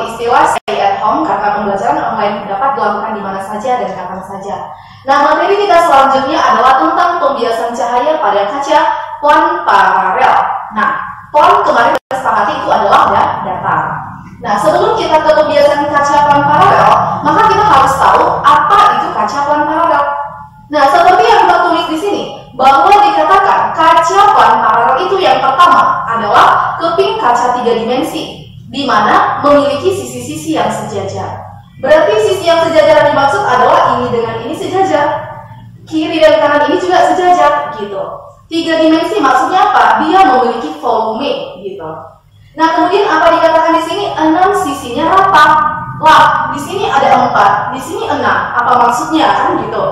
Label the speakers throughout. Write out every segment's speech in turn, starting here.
Speaker 1: istilah stay at home karena pembelajaran online dapat dilakukan di mana saja dan kapan saja. Nah, materi kita selanjutnya adalah tentang pembiasan cahaya pada kaca plon paralel. Nah, plon kemarin kita sepakati itu adalah datar. Nah, sebelum kita ke pembiasan kaca plon paralel, maka kita harus tahu apa itu kaca plon paralel. Nah, seperti yang kita tulis di sini, bahwa dikatakan kaca plon paralel itu yang pertama adalah keping kaca 3 dimensi, di mana memiliki sisi-sisi yang sejajar. Berarti sisi yang sejajar yang dimaksud adalah ini dengan ini sejajar, kiri dan kanan ini juga sejajar, gitu. 3 dimensi maksudnya apa? Dia memiliki volume, gitu. Nah, kemudian apa dikatakan di sini? 6 sisinya rata. Lah, di sini ada 4, di sini 6. Apa maksudnya kan gitu?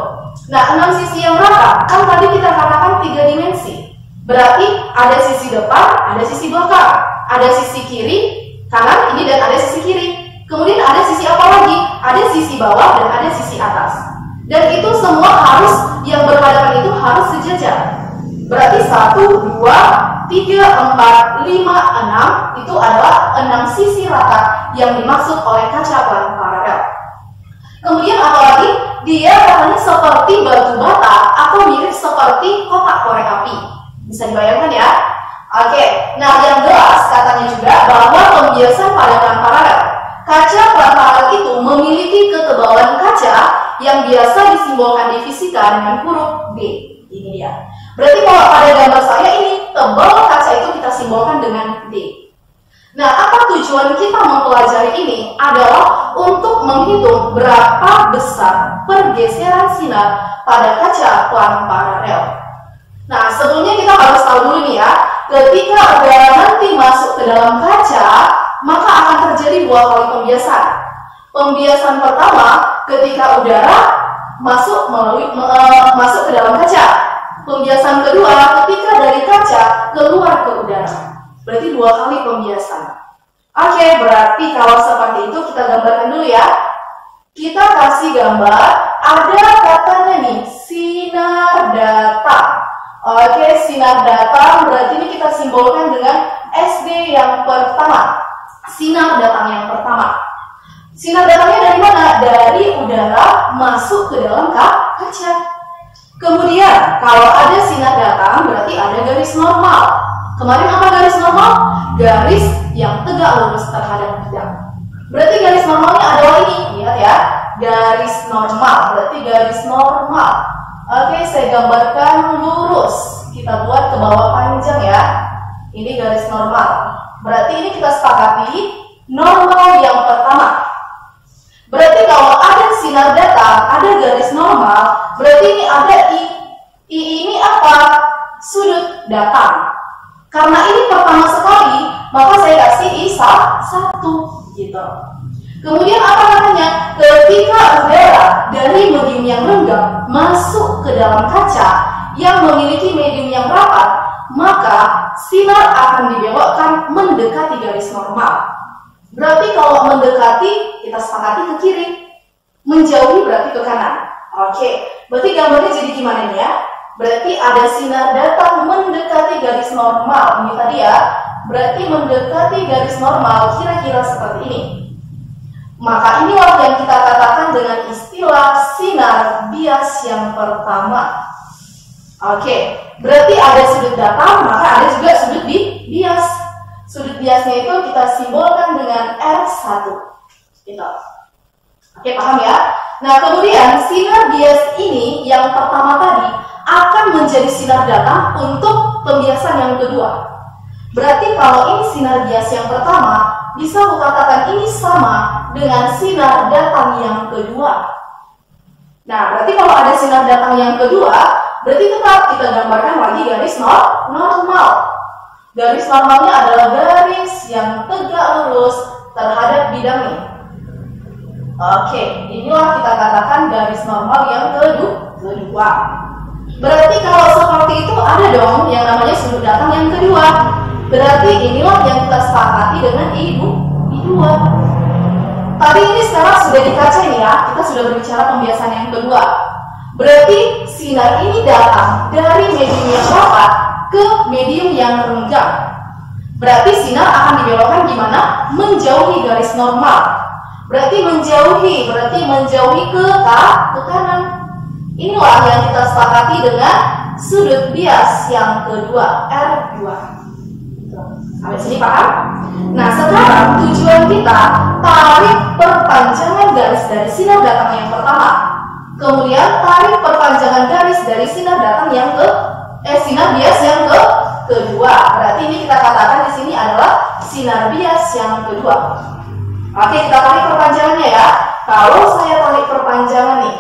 Speaker 1: Nah, 6 sisi yang rata, kan tadi kita katakan 3 dimensi. Berarti ada sisi depan, ada sisi belakang, ada sisi kiri, kanan ini dan ada sisi kiri. Kemudian ada sisi apa lagi? Ada sisi bawah dan ada sisi atas. Dan itu semua harus, yang berhadapan itu harus sejajar. Berarti 1, 2, 3, 4, 5, 6 itu adalah 6 sisi rata yang dimaksud oleh kaca plon paralel. Kemudian apalagi? Dia katanya seperti batu bata atau mirip seperti kotak korek api. Bisa dibayangkan ya? Oke, nah yang jelas katanya juga bahwa pembiasan pada plon paralel. Kaca plon paralel itu memiliki ketebalan kaca yang biasa disimbolkan di fisika dengan huruf B. Ini dia. Berarti kalau pada gambar saya ini, tebal kaca itu kita simbolkan dengan D. Nah, apa tujuan kita mempelajari ini? Adalah untuk menghitung berapa besar pergeseran sinar pada kaca plon paralel. Nah, sebelumnya kita harus tahu dulu nih ya, ketika udara nanti masuk ke dalam kaca, maka akan terjadi 2 kali pembiasan. Pembiasan pertama ketika udara masuk masuk ke dalam kaca. Pembiasan kedua ketika dari kaca keluar ke udara. Berarti 2 kali pembiasan. Oke, berarti kalau seperti itu kita gambarkan dulu ya. Kita kasih gambar, ada katanya nih, sinar datang. Oke, sinar datang berarti ini kita simbolkan dengan SD yang pertama. Sinar datang yang pertama. Sinar datangnya dari mana? Dari udara masuk ke dalam kaca. Kemudian, kalau ada sinar datang berarti ada garis normal. Kemarin apa garis normal? Garis yang tegak lurus terhadap bidang. Berarti garis normalnya adalah ini. Lihat ya, garis normal. Berarti garis normal. Oke, saya gambarkan lurus. Kita buat ke bawah panjang ya. Ini garis normal. Berarti ini kita sepakati normal yang pertama. Berarti kalau ada sinar datang, ada garis normal, berarti ini ada I. I ini apa? Sudut datang. Karena ini pertama sekali, maka saya kasih I 1 gitu. Kemudian apa katanya? Ketika udara dari medium yang renggang masuk ke dalam kaca yang memiliki medium yang rapat, maka sinar akan dibelokkan mendekati garis normal. Berarti kalau mendekati, kita sepakati ke kiri. Menjauhi berarti ke kanan. Oke, berarti gambarnya jadi gimana nih ya? Berarti ada sinar datang mendekati garis normal. Ini tadi ya. Berarti mendekati garis normal kira-kira seperti ini. Maka inilah yang kita katakan dengan istilah sinar bias yang pertama. Oke, berarti ada sudut datang, maka ada juga sudut bias. Sudut biasnya itu kita simbolkan dengan R1. Gitu. Oke, paham ya? Nah, kemudian sinar bias ini yang pertama tadi akan menjadi sinar datang untuk pembiasan yang kedua. Berarti kalau ini sinar bias yang pertama, bisa kukatakan ini sama dengan sinar datang yang kedua. Nah, berarti kalau ada sinar datang yang kedua, berarti tetap kita gambarkan lagi garis normal. Garis normalnya adalah garis yang tegak lurus terhadap bidangnya. Oke, inilah kita katakan garis normal yang kedua. Berarti kalau seperti itu ada dong yang namanya sudut datang yang kedua. Berarti inilah yang kita sepakati dengan I2. Tadi ini sekarang sudah di kaca ini ya, kita sudah berbicara pembiasan yang kedua. Berarti sinar ini datang dari medium yang rapat ke medium yang renggang. Berarti sinar akan dibelokkan gimana? Menjauhi garis normal. Berarti menjauhi ke kanan. Inilah yang kita sepakati dengan sudut bias yang kedua, R2. Sampai sini paham? Nah, sekarang tujuan kita tarik perpanjangan garis dari sinar datang yang pertama. Kemudian tarik perpanjangan garis dari sinar datang yang sinar bias yang kedua. Berarti ini kita katakan di sini adalah sinar bias yang kedua. Oke, kita tarik perpanjangannya ya. Kalau saya tarik perpanjangan nih,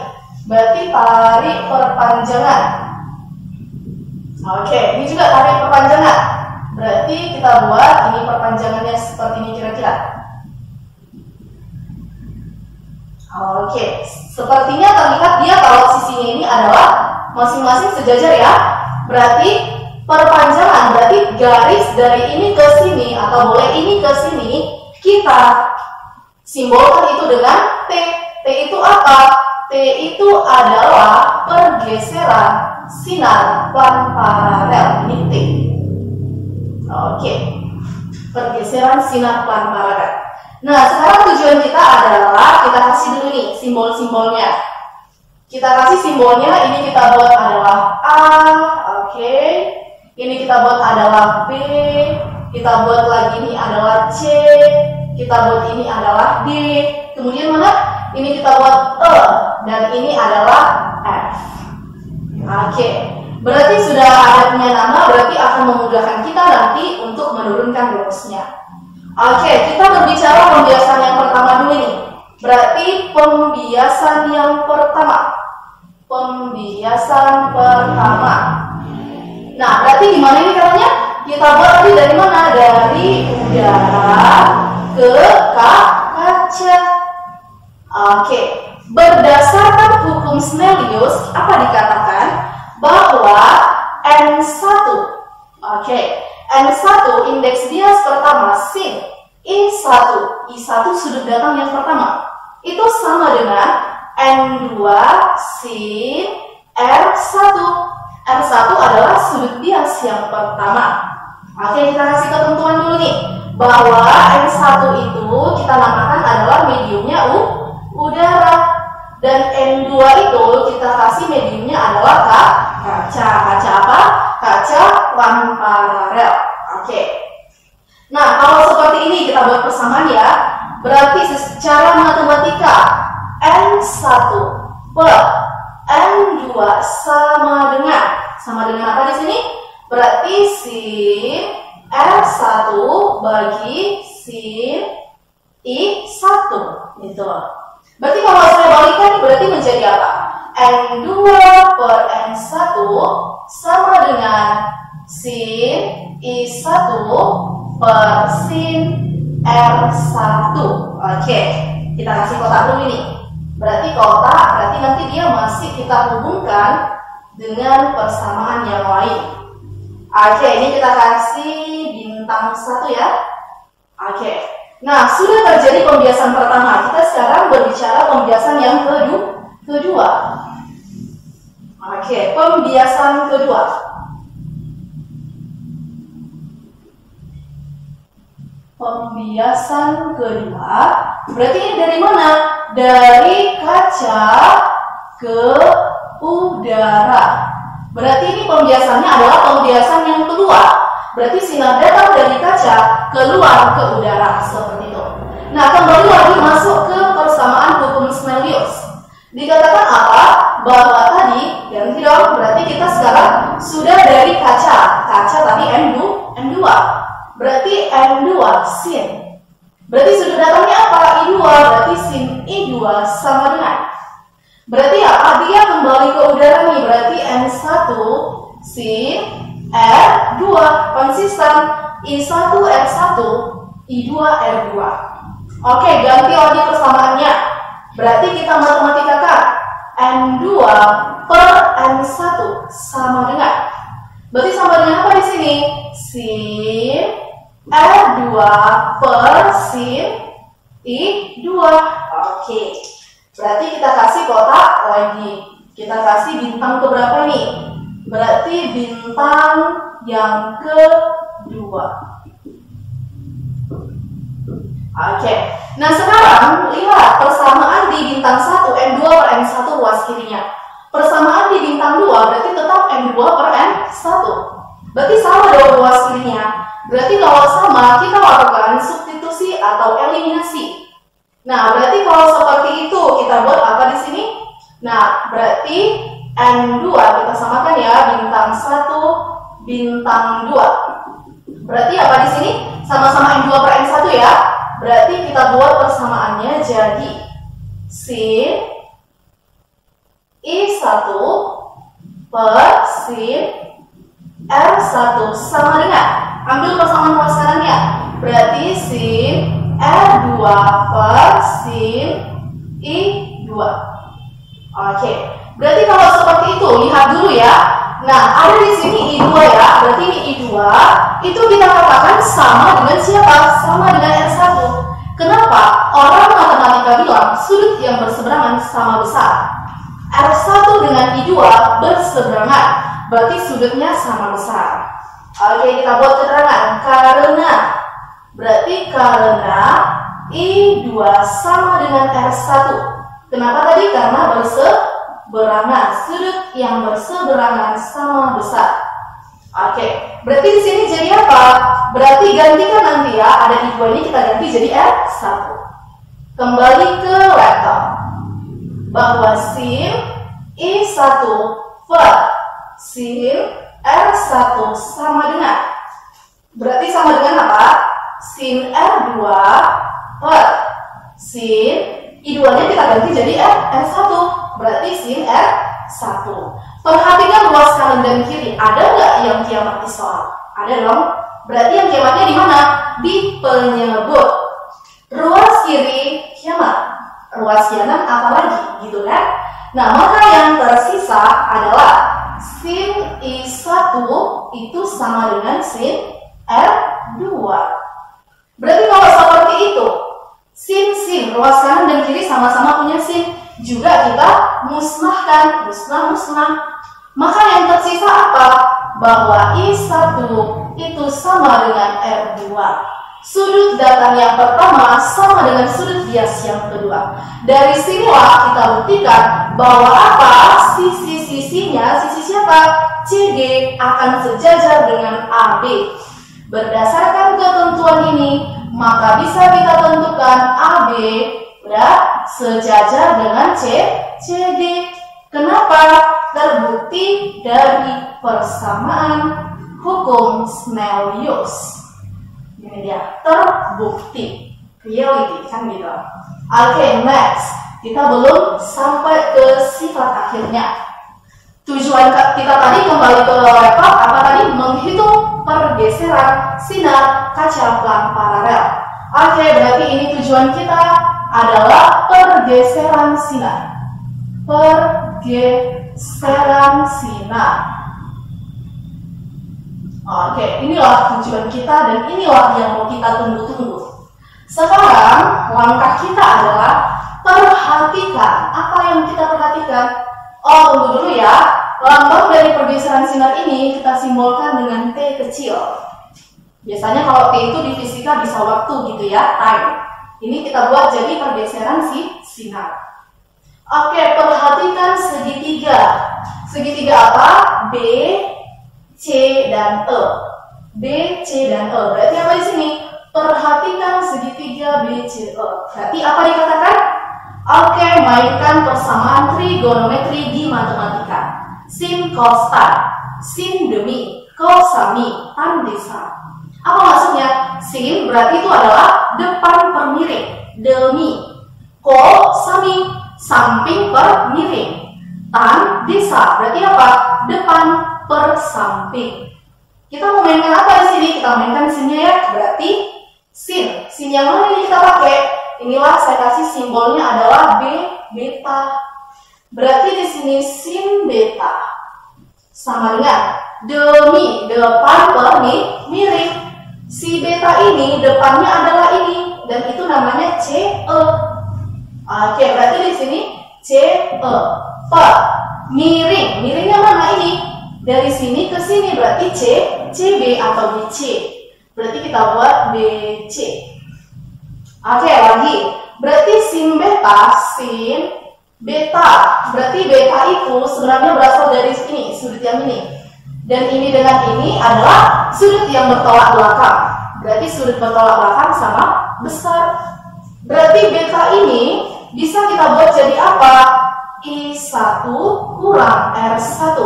Speaker 1: berarti tarik perpanjangan. Oke, ini juga tarik perpanjangan. Berarti kita buat ini perpanjangannya seperti ini kira-kira. Oke, sepertinya terlihat dia kalau sisinya ini adalah masing-masing sejajar ya. Berarti perpanjangan, berarti garis dari ini ke sini atau boleh ini ke sini, kita simbolkan itu dengan T. T itu apa? T itu adalah pergeseran sinar plan paralel. Ini T. Oke, pergeseran sinar plan paralel. Nah, sekarang tujuan kita adalah kita kasih dulu nih simbol-simbolnya. Kita kasih simbolnya, ini kita buat adalah A, oke. Ini kita buat adalah B, kita buat lagi ini adalah C, kita buat ini adalah D. Kemudian mana? Ini kita buat E, dan ini adalah F. Oke, berarti sudah ada punya nama, berarti akan memudahkan kita nanti untuk menurunkan rumusnya. Oke, kita berbicara pembiasan yang pertama dulu nih. Berarti pembiasan yang pertama. Pembiasan pertama. Nah, berarti gimana ini caranya? Kita buat tadi dari mana? Dari udara ke kaca. Oke, berdasarkan hukum Snellius, apa dikatakan? Bahwa N1. Oke. N1 indeks bias pertama sin I1 sudut datang yang pertama itu sama dengan N2 sin R1. R1 adalah sudut bias yang pertama. Oke, kita kasih ketentuan dulu nih bahwa N1 itu kita namakan adalah mediumnya udara, dan N2 itu kita kasih mediumnya adalah kaca. Kaca apa? Kaca plan paralel. Oke. Nah, kalau seperti ini kita buat persamaan ya. Berarti secara matematika N1 per N2 sama dengan apa di sini? Berarti sin R1 bagi sin I1 gitu. Berarti kalau saya balikan berarti menjadi apa? N2 per N1 sama dengan sin I1 per sin R1. Oke, kita kasih kotak dulu nih. Berarti kotak, berarti nanti dia masih kita hubungkan dengan persamaan yang lain. Oke, ini kita kasih bintang 1 ya. Oke, nah sudah terjadi pembiasan pertama. Kita sekarang berbicara pembiasan yang kedua. Oke, pembiasan kedua. Pembiasan kedua, berarti ini dari mana? Dari kaca ke udara. Berarti ini pembiasannya adalah pembiasan yang kedua. Berarti sinar datang dari kaca keluar ke udara seperti itu. Nah, kembali lagi masuk ke persamaan hukum Snellius. Dikatakan apa? Bahwa tadi yang tidak, berarti kita sekarang sudah dari kaca. Kaca tadi N2. Berarti N2 sin. Berarti sudah datangnya apa? I2. Berarti sin I2 sama dengan. Berarti apa? Dia kembali ke udara nih. Berarti N1 sin R2. Konsisten. I1 R1. I2 R2. Oke, ganti lagi persamaannya. Berarti kita matematikakan N2 per N1 sama dengan. Berarti sama dengan apa di sini? Sin R2 per sin I2. Oke. Berarti kita kasih kotak lagi. Kita kasih bintang keberapa nih? Berarti bintang yang kedua. Oke. Nah, sekarang lihat persamaan di bintang 1 M2 per M1 ruas kirinya. Persamaan di bintang 2 berarti tetap M2 per M1. Berarti sama dong ruas kirinya. Berarti kalau sama, kita lakukan substitusi atau eliminasi. Nah, berarti kalau seperti itu, kita buat apa di sini? Nah, berarti M2 kita samakan ya, bintang 1, bintang 2. Berarti apa di sini? Sama-sama M2 per M1 ya. Berarti kita buat persamaannya jadi sin I1 per sin R1 sama dengan, ambil persamaan ruas kanannya. Berarti sin R2 per sin I2. Oke. Berarti kalau seperti itu, lihat dulu ya. Nah, ada di sini I2 ya. Berarti ini I2 itu kita katakan sama dengan siapa? Sama dengan R1. Kenapa? Orang matematika bilang sudut yang berseberangan sama besar. R1 dengan I2 berseberangan. Berarti sudutnya sama besar. Oke, kita buat keterangan. Karena, berarti karena I2 sama dengan R1. Kenapa tadi? Karena berseberangan. Sudut yang berseberangan sama besar. Oke, berarti di sini jadi apa? Berarti gantikan nanti ya. Ada I2 ini kita ganti jadi R1. Kembali ke laptop. Bahwa sin I1 per sin R1 sama dengan, berarti sama dengan apa? Sin R2 per sin I2 nya kita ganti jadi R1. Berarti sin R1. Perhatikan ruas kanan dan kiri. Ada nggak yang kiamat di soal? Ada dong. Berarti yang kiamatnya di mana? Di penyebut. Ruas kiri kiamat. Ruas kanan apa lagi? Gitu kan? Nah, maka yang tersisa adalah sin I1 itu sama dengan sin R2. Berarti kalau seperti itu, sin ruas kanan dan kiri sama-sama punya sin, juga kita musnahkan, musnah. Maka yang tersisa apa? Bahwa I1 itu sama dengan R2. Sudut datar yang pertama sama dengan sudut bias yang kedua. Dari sinilah kita buktikan bahwa apa? Sisi-sisinya, sisi siapa? CD akan sejajar dengan AB. Berdasarkan ketentuan ini, maka bisa kita tentukan AB udah sejajar dengan CD. Kenapa? Terbukti dari persamaan hukum Snellius. Ini dia, terbukti, reality kan gitu. Oke, next. Kita belum sampai ke sifat akhirnya. Tujuan kita tadi kembali ke laptop apa tadi? Menghitung pergeseran sinar kaca pelan paralel. Oke, berarti ini tujuan kita adalah pergeseran sinar. Pergeseran sinar. Oke, inilah tujuan kita dan inilah yang mau kita tunggu-tunggu. Sekarang langkah kita adalah perhatikan. Apa yang kita perhatikan? Oh, tunggu dulu ya. Lambang dari pergeseran sinar ini kita simbolkan dengan T kecil. Biasanya kalau T itu di fisika bisa waktu gitu ya, time. Ini kita buat jadi pergeseran sinar. Oke, perhatikan segitiga. Segitiga apa? B, C, dan E. B, C, dan E. Berarti apa di sini? Perhatikan segitiga B, C, E. Berarti apa dikatakan? Oke, mainkan persamaan trigonometri di matematika. Sin, cos, tan. Sin demi, cos sami, tan desa. Apa maksudnya? Sin berarti itu adalah depan per miring. Demi. Cos sami, samping per miring. Tan desa berarti apa? Depan per samping. Kita mau mainkan apa di sini? Kita mainkan sinnya ya. Berarti sin. Sin yang mana ini kita pakai? Inilah saya kasih simbolnya adalah B beta. Berarti di sini sin beta sama dengan demi, depan per miring. Si beta ini depannya adalah ini dan itu namanya CE. Oke, berarti di sini CE per miring. Miringnya mana ini? Dari sini ke sini berarti CB atau BC. Berarti kita buat BC. Oke, lagi. Berarti sin beta. Berarti beta itu sebenarnya berasal dari ini, sudut yang ini. Dan ini dengan ini adalah sudut yang bertolak belakang. Berarti sudut bertolak belakang sama besar. Berarti beta ini bisa kita buat jadi apa? I1 kurang R1.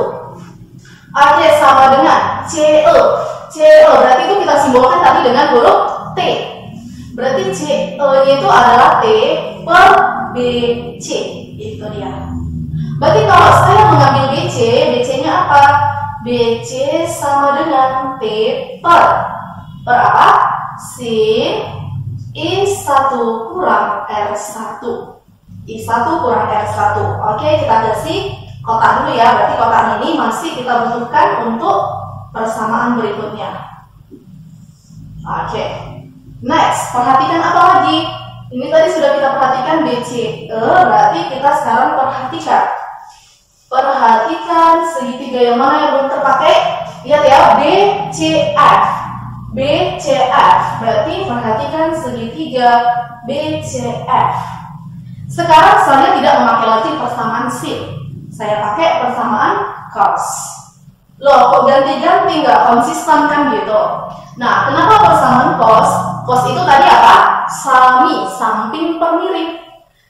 Speaker 1: Oke, sama dengan CE. Berarti itu kita simbolkan tadi dengan huruf T. Berarti CE-nya itu adalah T per BC. Itu dia. Berarti kalau saya mengambil BC, BC-nya apa? BC sama dengan T per apa? Sin I1 kurang R1. I1 kurang R1. Oke, kita kasih kotak dulu ya. Berarti kotak ini masih kita butuhkan untuk persamaan berikutnya. Oke. Next, perhatikan apa lagi? Ini tadi sudah kita perhatikan BCE, berarti kita sekarang perhatikan segitiga yang mana yang belum terpakai. Lihat ya, BCF. Berarti perhatikan segitiga BCF. Sekarang saya tidak memakai lagi persamaan sin. Saya pakai persamaan cos. Loh, kok ganti-ganti, nggak konsisten kan gitu. Nah, kenapa persamaan cos? Cos itu tadi apa? Sami, samping per miring.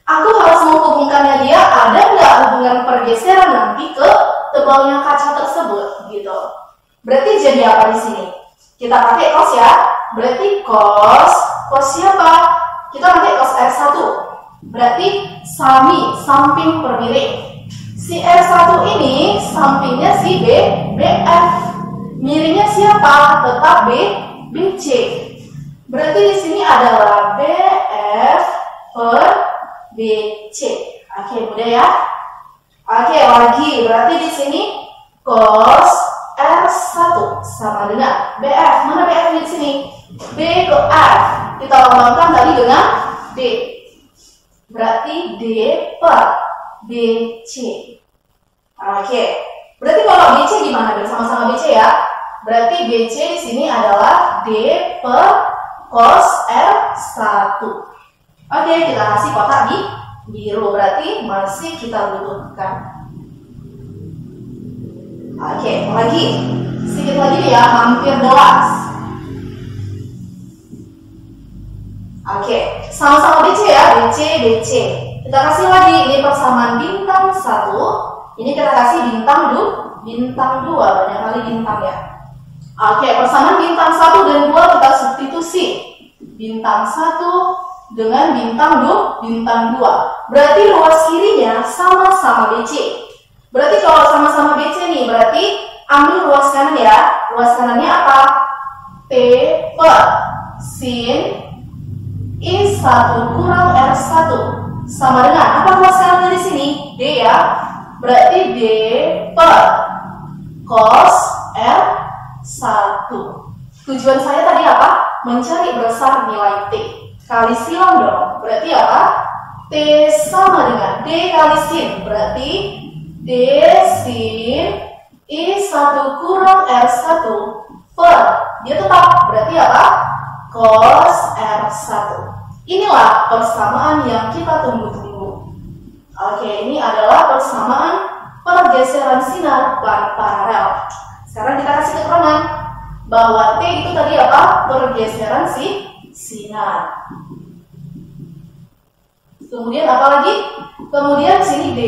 Speaker 1: Aku harus menghubungkannya dia, ada nggak hubungan pergeseran nanti ke tebalnya kaca tersebut gitu. Berarti jadi apa di sini? Kita pakai cos ya. Berarti cos siapa? Kita pakai cos R1. Berarti sami, samping per miring. Si R1 ini sampingnya si BF. Miringnya siapa? Tetap BC. Berarti di sini adalah BF per BC. Oke, mudah ya? Oke, lagi. Berarti di sini cos R1 sama dengan BF. Mana BF di sini? B ke F. Kita lambangkan tadi dengan D. Berarti D per BC. Oke. Berarti kalau BC gimana? Bersama-sama BC ya. Berarti BC di sini adalah D per cos R1. Oke, kita kasih kotak di biru. Berarti masih kita butuhkan. Oke, lagi. Sedikit lagi ya, hampir 12. Oke, sama-sama BC ya, BC. Kita kasih lagi, ini persamaan bintang 1. Ini kita kasih bintang 2, banyak kali bintang ya. Oke, persamaan bintang 1 dan 2 kita substitusi. Bintang 1 dengan bintang 2. Berarti ruas kirinya sama-sama BC. Berarti kalau sama-sama BC nih, berarti ambil ruas kanan ya. Ruas kanannya apa? T per sin I1 kurang R1 sama dengan apa ruas kanannya di sini? D ya. Berarti D per cos R1. Tujuan saya tadi apa? Mencari besar nilai T. Kali silang dong. Berarti apa? T sama dengan D kali sin. Berarti D sin I1 kurang R1 per. Dia tetap. Berarti apa? Cos R1. Inilah persamaan yang kita tunggu-tunggu. Oke, ini adalah persamaan pergeseran sinar paralel. Sekarang kita kasih keterangan bahwa T itu tadi apa? Pergeseran sinar. Kemudian apa lagi? Kemudian sini D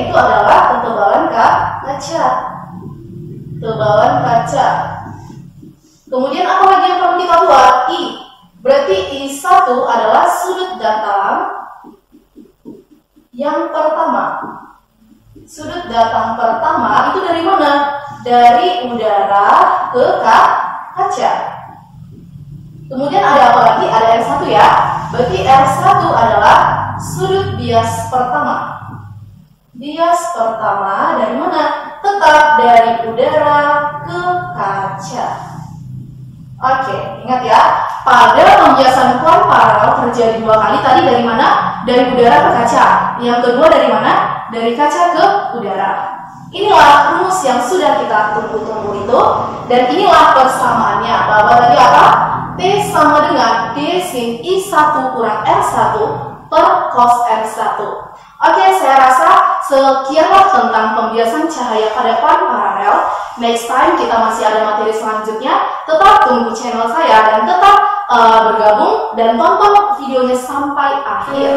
Speaker 1: itu adalah ketebalan kaca. Tebalan kaca. Kemudian apa lagi yang perlu kita buat? I. Berarti I1 adalah sudut datang yang pertama. Sudut datang pertama itu dari mana? Dari udara ke kaca. Kemudian ada apa lagi? Ada R1 ya. Berarti R1 adalah sudut bias pertama. Bias pertama dari mana? Tetap dari udara ke kaca. Oke, ingat ya. Pada pembiasan kuan paralel terjadi 2 kali. Tadi dari mana? Dari udara ke kaca. Yang kedua dari mana? Dari kaca ke udara. Inilah rumus yang sudah kita tunggu-tunggu itu. Dan inilah persamaannya. Bahwa tadi apa? T T sama dengan D sin I1 kurang R1 per cos R1. Oke, saya rasa sekianlah tentang pembiasan cahaya pada kuan paralel. Next time kita masih ada materi selanjutnya. Tetap tunggu channel saya dan tetap bergabung dan tonton videonya sampai akhir.